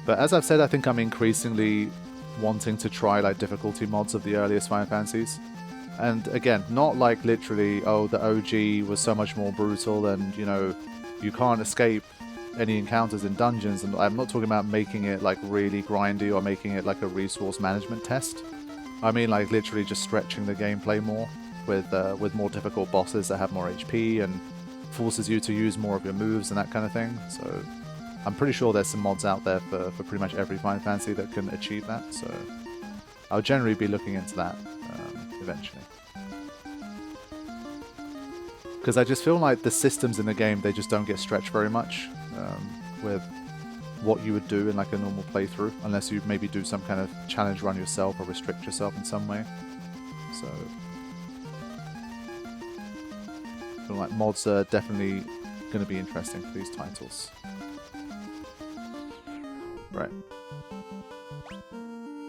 But as I've said, I think I'm increasingly wanting to try like difficulty mods of the earliest Final Fantasies. And again, not like literally, oh, the OG was so much more brutal and, you know, you can't escape any encounters in dungeons. And I'm not talking about making it like really grindy or making it like a resource management test. I mean like literally just stretching the gameplay more with more difficult bosses that have more HP and forces you to use more of your moves and that kind of thing. So I'm pretty sure there's some mods out there for pretty much every Final Fantasy that can achieve that. So I'll generally be looking into that eventually. Because I just feel like the systems in the game, they just don't get stretched very much with what you would do in like a normal playthrough, unless you maybe do some kind of challenge run yourself or restrict yourself in some way. So I feel like mods are definitely going to be interesting for these titles. Right.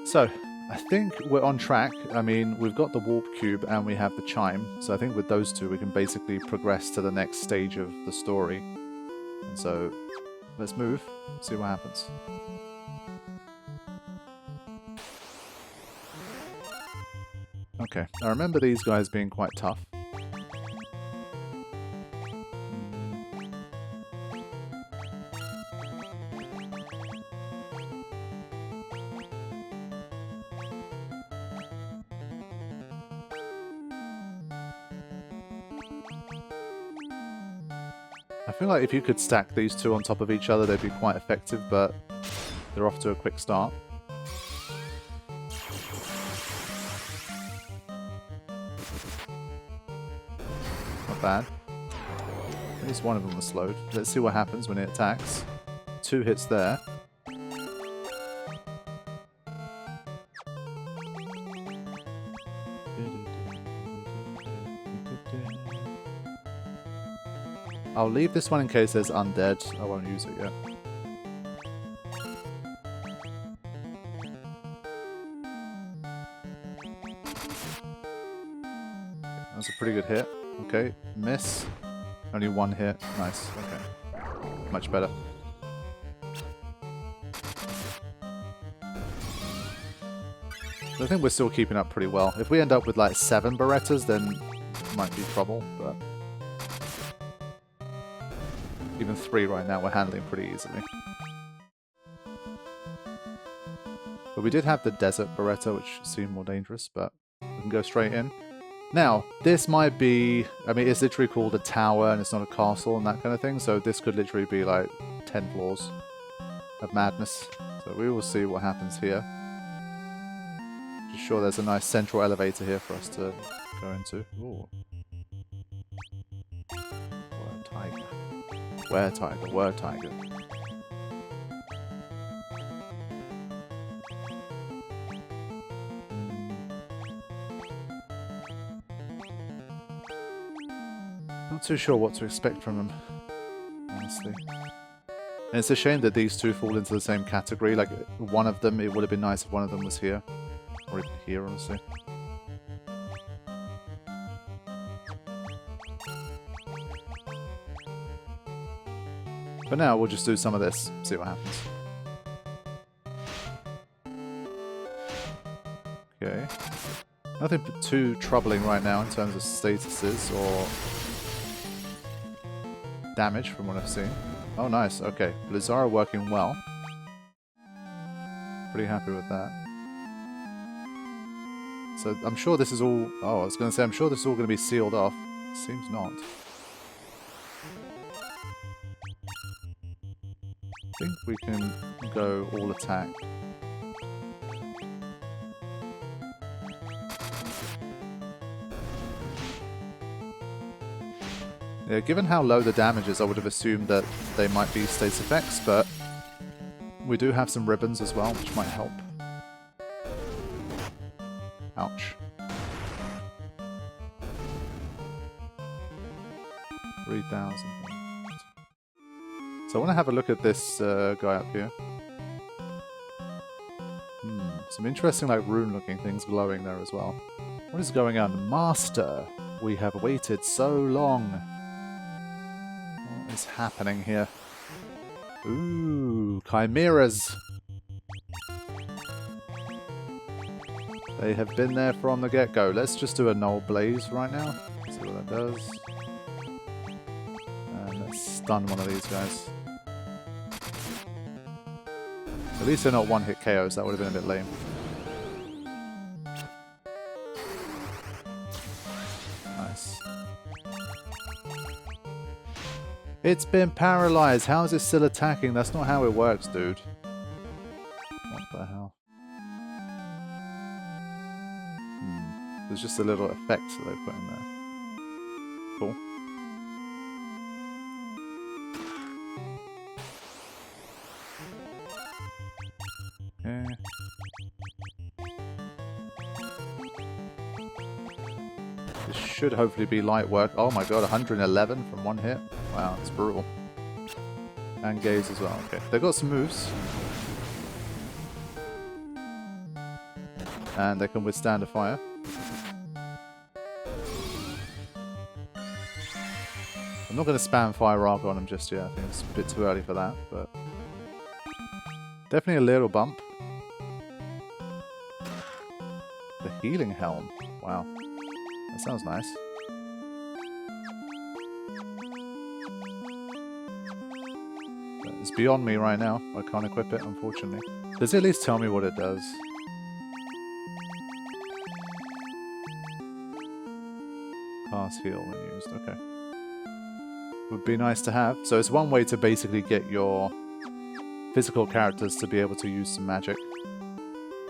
So I think we're on track. I mean, we've got the warp cube and we have the chime. So I think with those two, we can basically progress to the next stage of the story. And so let's move, see what happens. Okay, I remember these guys being quite tough. I feel like if you could stack these two on top of each other, they'd be quite effective, but they're off to a quick start. Not bad. At least one of them was slowed. Let's see what happens when it attacks. 2 hits there. I'll leave this one in case there's undead. I won't use it yet. That's a pretty good hit. Okay, miss. Only 1 hit. Nice. Okay. Much better. I think we're still keeping up pretty well. If we end up with like 7 Berettas, then it might be trouble, but even 3 right now we're handling pretty easily. But we did have the Desert Beretta, which seemed more dangerous, but we can go straight in. Now, this might be... I mean, it's literally called a tower, and it's not a castle and that kind of thing, so this could literally be like 10 floors of madness. So we will see what happens here. Just sure there's a nice central elevator here for us to go into. Ooh. What a tiger. Where tiger? Where tiger? Not too sure what to expect from them, honestly. And it's a shame that these two fall into the same category. Like, one of them, it would have been nice if one of them was here. Or even here, honestly. For now, we'll just do some of this, see what happens. Okay. Nothing too troubling right now in terms of statuses or damage from what I've seen. Oh, nice. Okay. Blizzara working well. Pretty happy with that. So I'm sure this is all... Oh, I was going to say, I'm sure this is all going to be sealed off. Seems not. I think we can go all attack. Yeah, given how low the damage is, I would have assumed that they might be status effects, but we do have some ribbons as well, which might help. Ouch. 3,000. So I want to have a look at this guy up here. Some interesting like rune-looking things glowing there as well. What is going on? Master! We have waited so long. What is happening here? Ooh, chimeras. They have been there from the get-go. Let's just do a null blaze right now. See what that does. And let's stun one of these guys. At least they're not one-hit KOs. That would have been a bit lame. Nice. It's been paralyzed. How is it still attacking? That's not how it works, dude. What the hell? There's just a little effect that they put in there. Cool. Okay. This should hopefully be light work. Oh my god, 111 from one hit. Wow, it's brutal. And gaze as well. Okay, they've got some moves. And they can withstand a fire. I'm not going to spam Fire Arc on them just yet. I think it's a bit too early for that, but definitely a little bump. The Healing Helm. Wow. That sounds nice. But it's beyond me right now. I can't equip it, unfortunately. Does it at least tell me what it does? Cast heal when used. Okay. Would be nice to have. So it's one way to basically get your physical characters to be able to use some magic.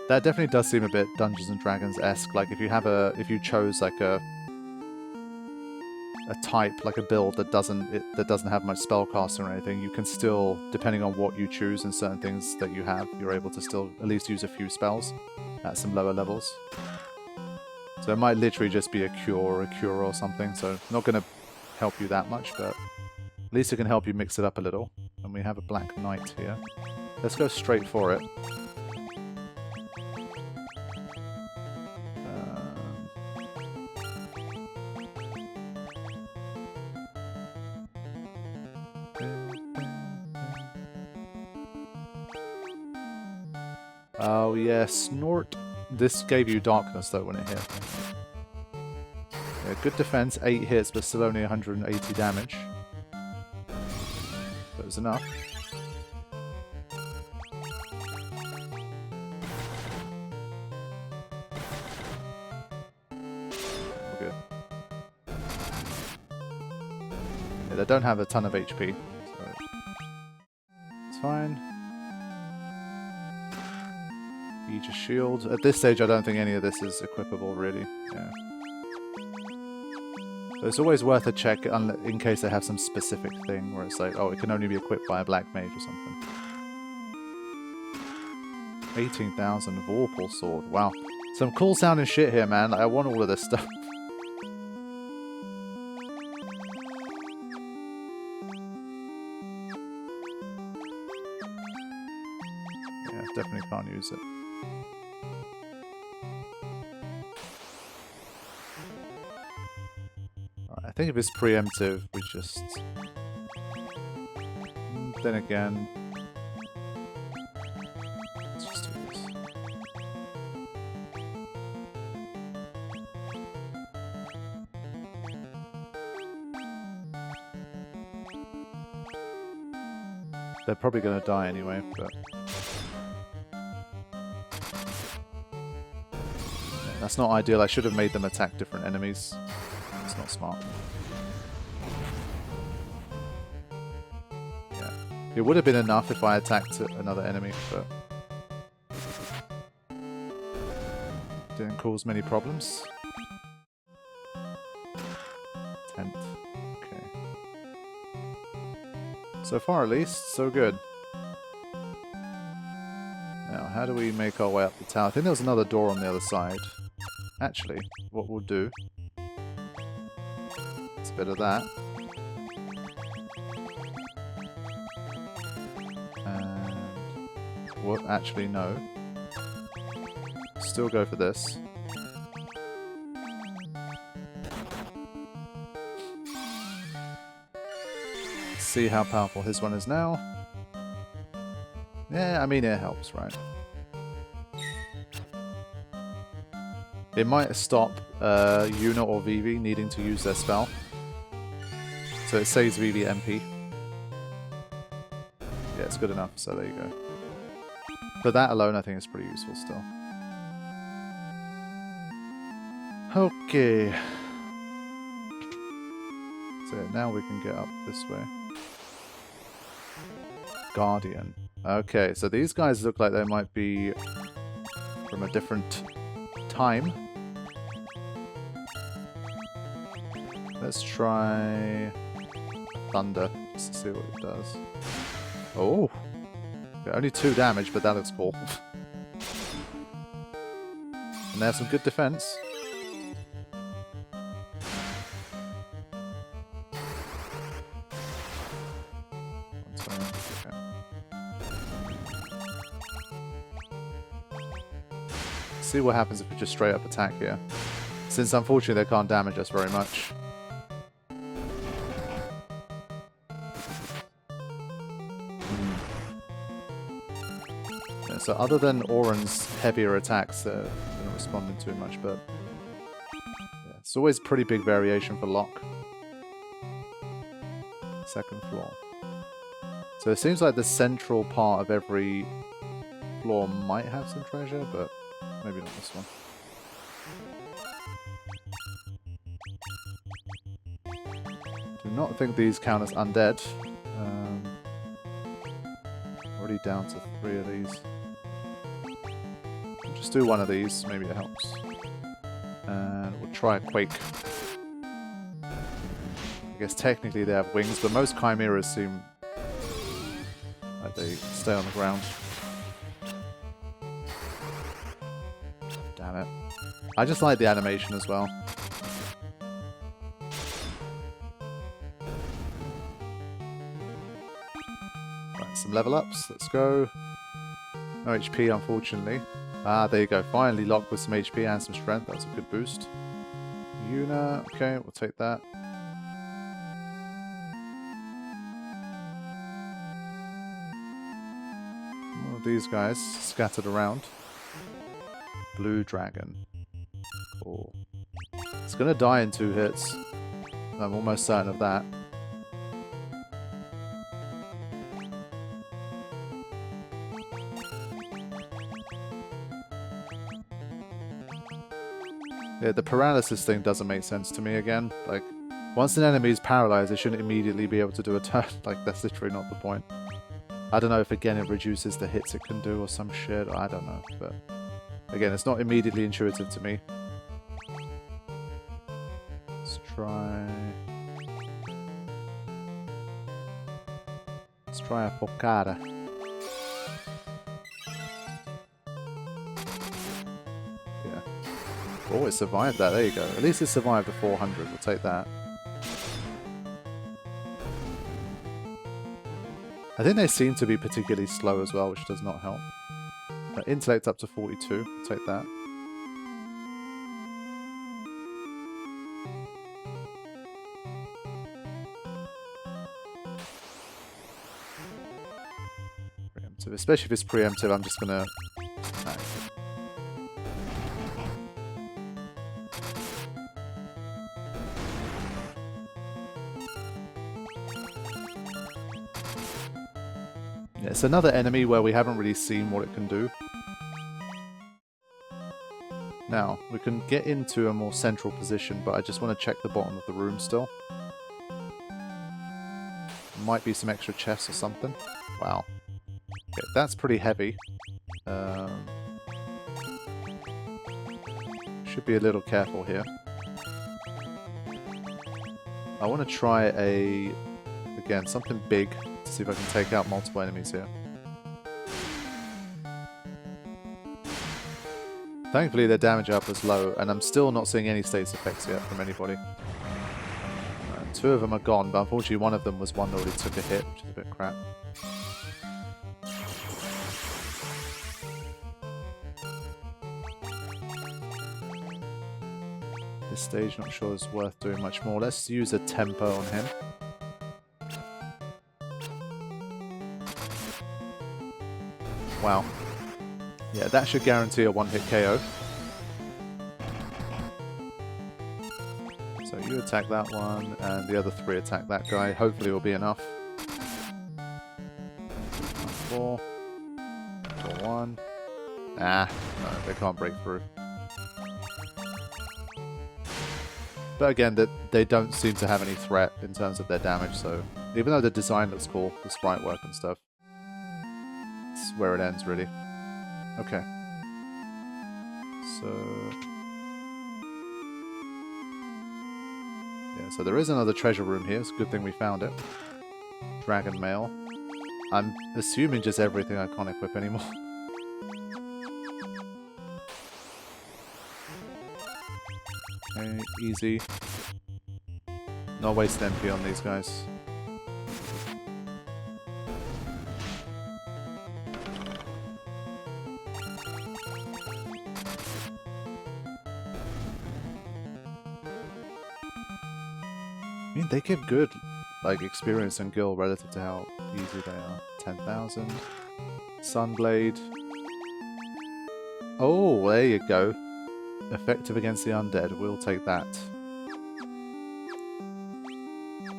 That definitely does seem a bit Dungeons and Dragons-esque. Like if you chose like a type, like a build that doesn't have much spellcasting or anything, you can still, depending on what you choose and certain things that you have, you're able to still at least use a few spells at some lower levels. So it might literally just be a cure or something. So not going to help you that much, but at least it can help you mix it up a little. And we have a Black Knight here. Let's go straight for it. Oh yeah, Snort. This gave you darkness though when it hit. Yeah, good defense, 8 hits, but still only 180 damage. That was enough. We're good. Yeah, they don't have a ton of HP, so it's fine. Aegis Shield. At this stage, I don't think any of this is equipable, really. Yeah. But it's always worth a check in case they have some specific thing where it's like, oh, it can only be equipped by a Black Mage or something. 18,000 Vorpal Sword. Wow. Some cool sounding shit here, man. I want all of this stuff. Yeah, definitely can't use it. I think if it's preemptive, we just... Then again... Let's just do this. They're probably going to die anyway, but... Yeah, that's not ideal. I should have made them attack different enemies. It's not smart. Yeah. It would have been enough if I attacked another enemy, but didn't cause many problems. Tent. Okay. So far at least, so good. Now, how do we make our way up the tower? I think there was another door on the other side. Actually, what we'll do... bit of that. And well, actually no. Still go for this. see how powerful his one is now. Yeah, I mean, it helps, right? It might stop Yuna or Vivi needing to use their spell. So it saves Vivi MP. Yeah, it's good enough, so there you go. For that alone, I think it's pretty useful still. Okay. So now we can get up this way. Guardian. Okay, so these guys look like they might be from a different time. Let's try Thunder, just to see what it does. Oh! Okay, only 2 damage, but that looks cool. And they have some good defense. See what happens if we just straight up attack here. Since unfortunately they can't damage us very much. Yeah, so other than Auron's heavier attacks, they're not responding too much, but yeah, it's always pretty big variation for Locke. Second floor. So it seems like the central part of every floor might have some treasure, but maybe not this one. Do not think these count as undead. Already down to 3 of these. We'll just do one of these, maybe it helps. And we'll try a Quake. I guess technically they have wings, but most chimeras seem like they stay on the ground. Damn it. I just like the animation as well. Right, some level ups. Let's go. No HP, unfortunately. Ah, there you go. Finally locked with some HP and some strength. That was a good boost. Yuna. Okay, we'll take that. More of these guys scattered around. Blue dragon. Cool. It's gonna die in 2 hits. I'm almost certain of that. Yeah, the paralysis thing doesn't make sense to me again. Like, once an enemy is paralyzed, they shouldn't immediately be able to do a turn. Like, that's literally not the point. I don't know if, again, it reduces the hits it can do or some shit. I don't know, but again, it's not immediately intuitive to me. Let's try a Focada. Yeah. Oh, it survived that. There you go. At least it survived the 400. We'll take that. I think they seem to be particularly slow as well, which does not help. Intellect up to 42. I'll take that. Preemptive. Especially if it's preemptive, I'm just gonna attack. Yeah, it's another enemy where we haven't really seen what it can do. Now, we can get into a more central position, but I just want to check the bottom of the room still. Might be some extra chests or something. Wow. Okay, that's pretty heavy. Should be a little careful here. I want to try again, something big to see if I can take out multiple enemies here. Thankfully their damage up was low, and I'm still not seeing any status effects yet from anybody. 2 of them are gone, but unfortunately one of them was one that already took a hit, which is a bit crap. This stage not sure is worth doing much more. Let's use a tempo on him. Wow. Yeah, that should guarantee a one-hit KO. So you attack that one, and the other 3 attack that guy. Hopefully it will be enough. 4. 4-1. Ah, no, they can't break through. But again, they don't seem to have any threat in terms of their damage, so even though the design looks cool, the sprite work and stuff, it's where it ends, really. Okay. So... yeah, so there is another treasure room here. It's a good thing we found it. Dragon mail. I'm assuming just everything I can't equip anymore. Okay, easy. Not wasting MP on these guys. I mean, they give good, like, experience and gil relative to how easy they are. 10,000. Sunblade. Oh, there you go. Effective against the undead. We'll take that.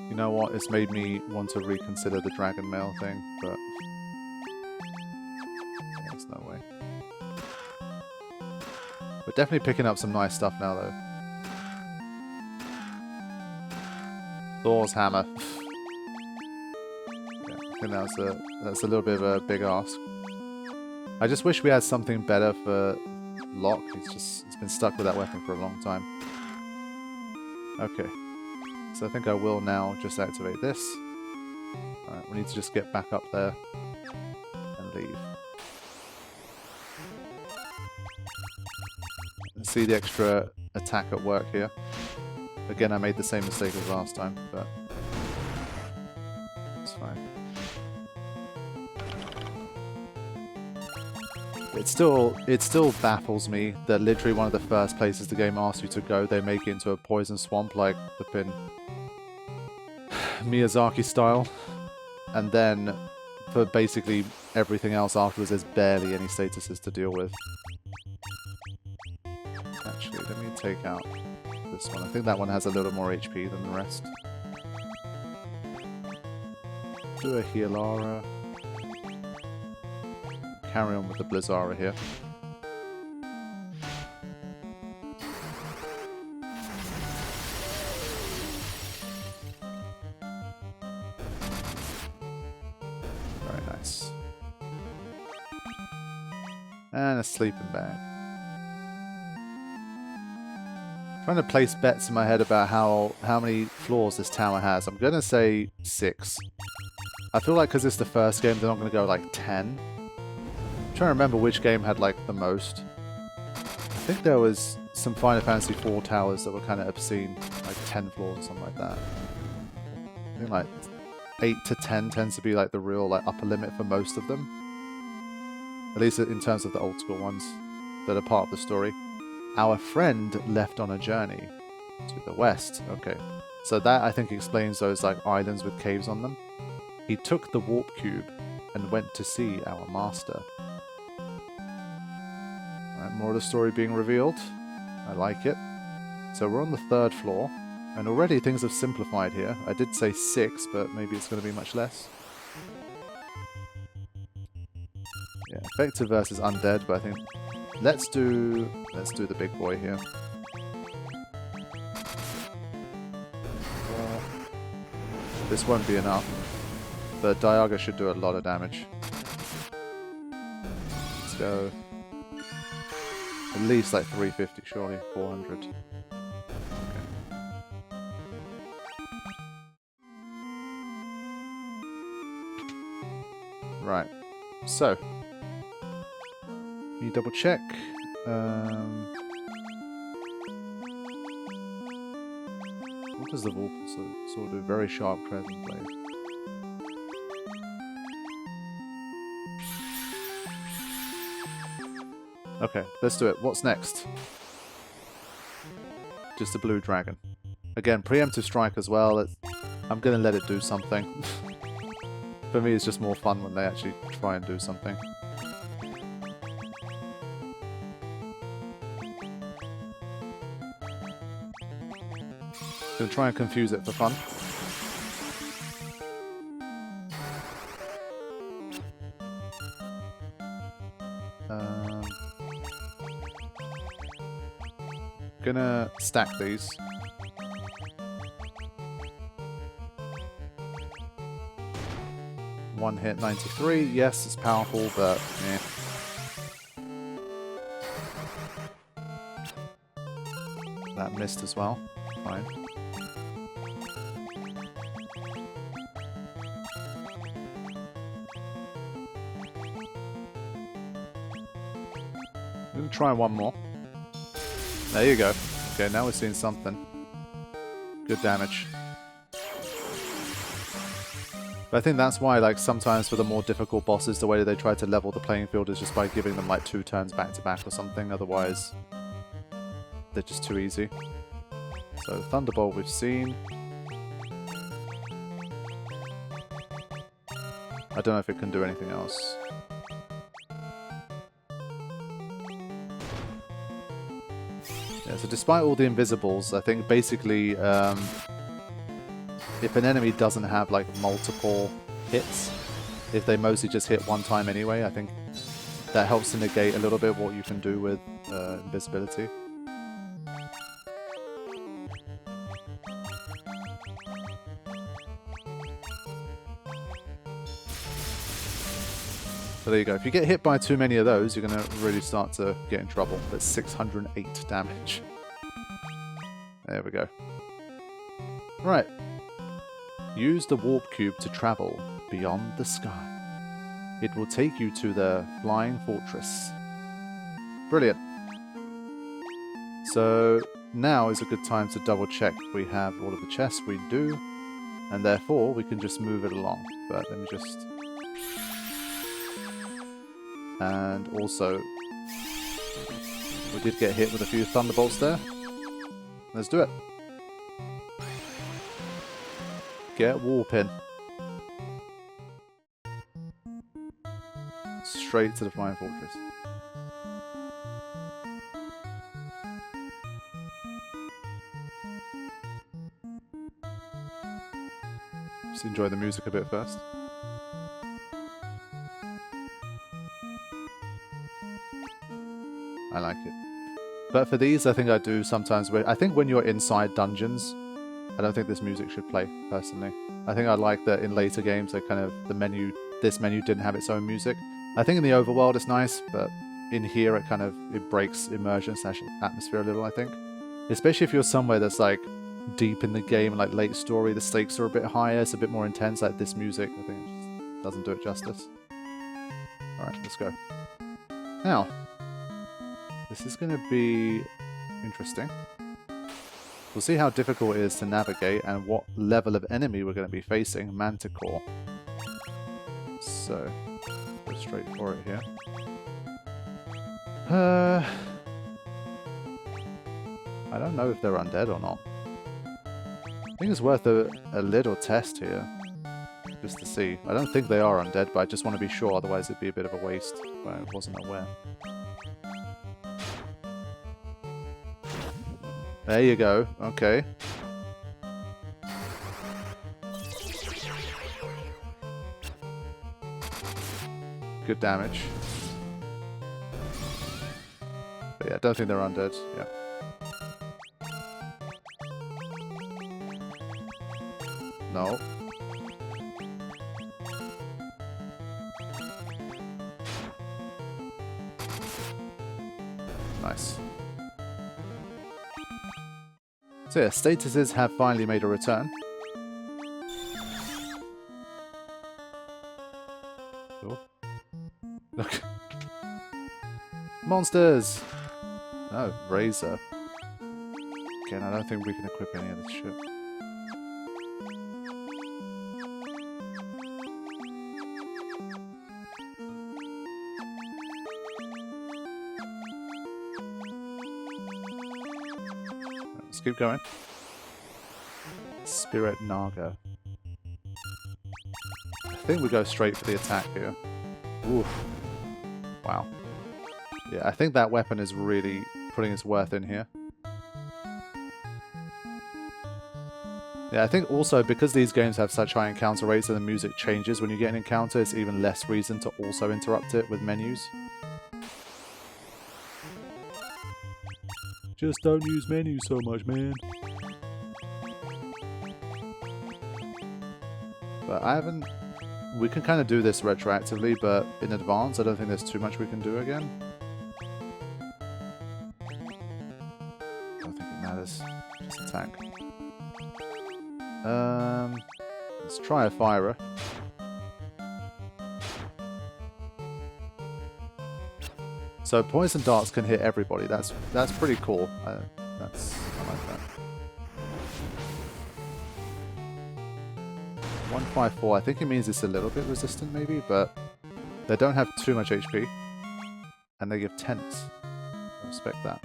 You know what? It's made me want to reconsider the dragon mail thing, but... there's no way. We're definitely picking up some nice stuff now, though. Thor's hammer. Yeah, I think that's a little bit of a big ask. I just wish we had something better for Locke. He's been stuck with that weapon for a long time. Okay. So I think I will now just activate this. Alright, we need to just get back up there and leave. And see the extra attack at work here. Again, I made the same mistake as last time, but it's fine. It still baffles me that literally one of the first places the game asks you to go, they make it into a poison swamp like the pin Miyazaki style, and then for basically everything else afterwards, there's barely any statuses to deal with. Actually, let me take out this one. I think that one has a little more HP than the rest. Do a Healara. Carry on with the Blizzara here. Very nice. And a sleeping bag. Trying to place bets in my head about how many floors this tower has. I'm gonna say 6. I feel like because it's the first game, they're not gonna go like 10. I'm trying to remember which game had like the most. I think there was some Final Fantasy IV towers that were kind of obscene, like 10 floors or something like that. I think like 8 to 10 tends to be like the real like upper limit for most of them. At least in terms of the old school ones that are part of the story. Our friend left on a journey to the west. Okay, so that I think explains those like islands with caves on them. He took the warp cube and went to see our master. Alright, more of the story being revealed. I like it. So we're on the 3rd floor, and already things have simplified here. I did say 6, but maybe it's going to be much less. Yeah, effective versus undead, but I think let's do the big boy here. This won't be enough, but Dialga should do a lot of damage. Let's go. At least like 350, surely 400. Okay. Right. So. You double check. What does the Wolf sword do? Very sharp crescent blade. Okay, let's do it. What's next? Just a blue dragon. Again, preemptive strike as well. I'm gonna let it do something. For me, it's just more fun when they actually try and do something. Gonna try and confuse it for fun. Gonna stack these. One hit, 93. Yes, it's powerful, but eh. That missed as well. Fine. I'm gonna try one more. There you go. Okay, now we're seeing something. Good damage. But I think that's why, like, sometimes for the more difficult bosses, the way that they try to level the playing field is just by giving them, like, 2 turns back to back or something. Otherwise, they're just too easy. So, Thunderbolt we've seen. I don't know if it can do anything else. Yeah, so despite all the invisibles, I think basically if an enemy doesn't have like multiple hits, if they mostly just hit one time anyway, I think that helps to negate a little bit what you can do with invisibility. So there you go. If you get hit by too many of those, you're going to really start to get in trouble. That's 608 damage. There we go. Right. Use the warp cube to travel beyond the sky. It will take you to the flying fortress. Brilliant. So now is a good time to double check we have all of the chests. We do. And therefore we can just move it along. But let me just... And also, we did get hit with a few thunderbolts there. Let's do it. Get warping. Straight to the flying fortress. Just enjoy the music a bit first. I like it. But for these, I think I do sometimes... I think when you're inside dungeons, I don't think this music should play, personally. I think I like that in later games, they kind of... This menu didn't have its own music. I think in the overworld it's nice, but in here it breaks immersion / atmosphere a little, I think. Especially if you're somewhere that's like deep in the game, like late story, the stakes are a bit higher, it's a bit more intense, like this music, I think it just doesn't do it justice. Alright, let's go. Now... This is going to be interesting. We'll see how difficult it is to navigate and what level of enemy we're going to be facing. Manticore. So, go straight for it here. I don't know if they're undead or not. I think it's worth a little test here. Just to see. I don't think they are undead, but I just want to be sure, otherwise it'd be a bit of a waste if I wasn't aware. There you go. Okay. Good damage. But yeah, I don't think they're undead. Yeah. No. Nice. So yeah, statuses have finally made a return. Cool. Look. Monsters! Oh, Razor. Again, I don't think we can equip any of this shit. Let's keep going. Spirit Naga. I think we go straight for the attack here. Oof. Wow. Yeah, I think that weapon is really putting its worth in here. Yeah, I think also because these games have such high encounter rates and the music changes when you get an encounter, it's even less reason to also interrupt it with menus. Just don't use menus so much, man. But I haven't... We can kind of do this retroactively, but in advance, I don't think there's too much we can do again. I don't think it matters. Just attack. Let's try a firer. So poison darts can hit everybody. That's pretty cool. I like that. 154. I think it means it's a little bit resistant, maybe, but they don't have too much HP, and they give tense. I respect that.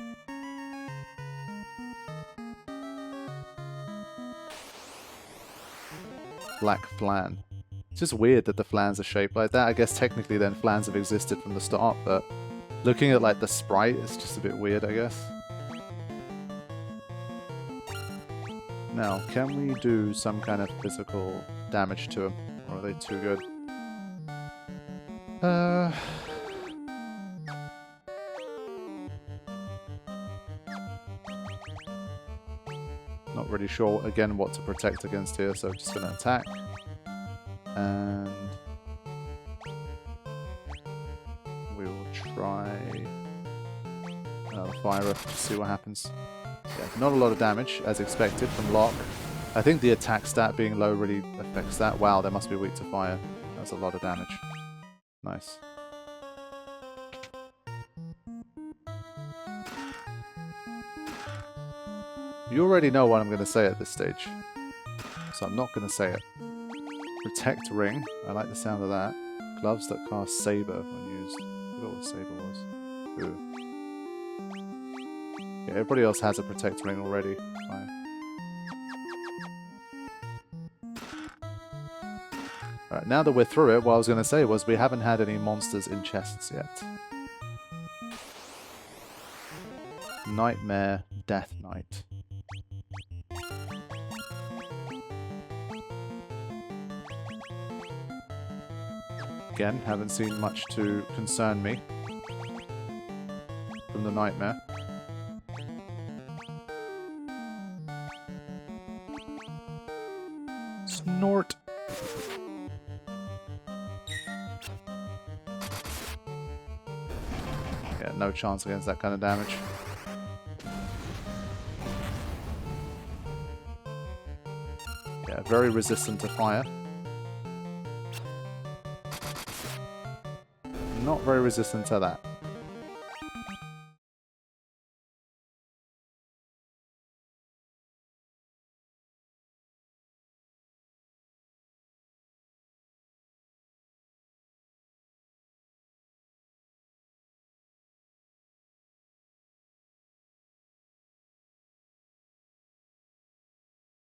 Black flan. It's just weird that the flans are shaped like that. I guess technically then flans have existed from the start, but looking at like the sprite, it's just a bit weird, I guess. Now, can we do some kind of physical damage to them? Or are they too good? Not really sure, again, what to protect against here, so just going to attack. And we will try another fire to see what happens. Yeah, not a lot of damage, as expected, from Lock. I think the attack stat being low really affects that. Wow, they must be weak to fire. That's a lot of damage. Nice. You already know what I'm going to say at this stage, so I'm not going to say it. Protect Ring. I like the sound of that. Gloves that cast Saber when used. I forgot what Saber was. Ooh. Yeah, everybody else has a Protect Ring already. Fine. Alright, now that we're through it, what I was going to say was we haven't had any monsters in chests yet. Nightmare Death Knight. Again, haven't seen much to concern me from the Nightmare. Snort! Yeah, no chance against that kind of damage. Yeah, very resistant to fire. Not very resistant to that.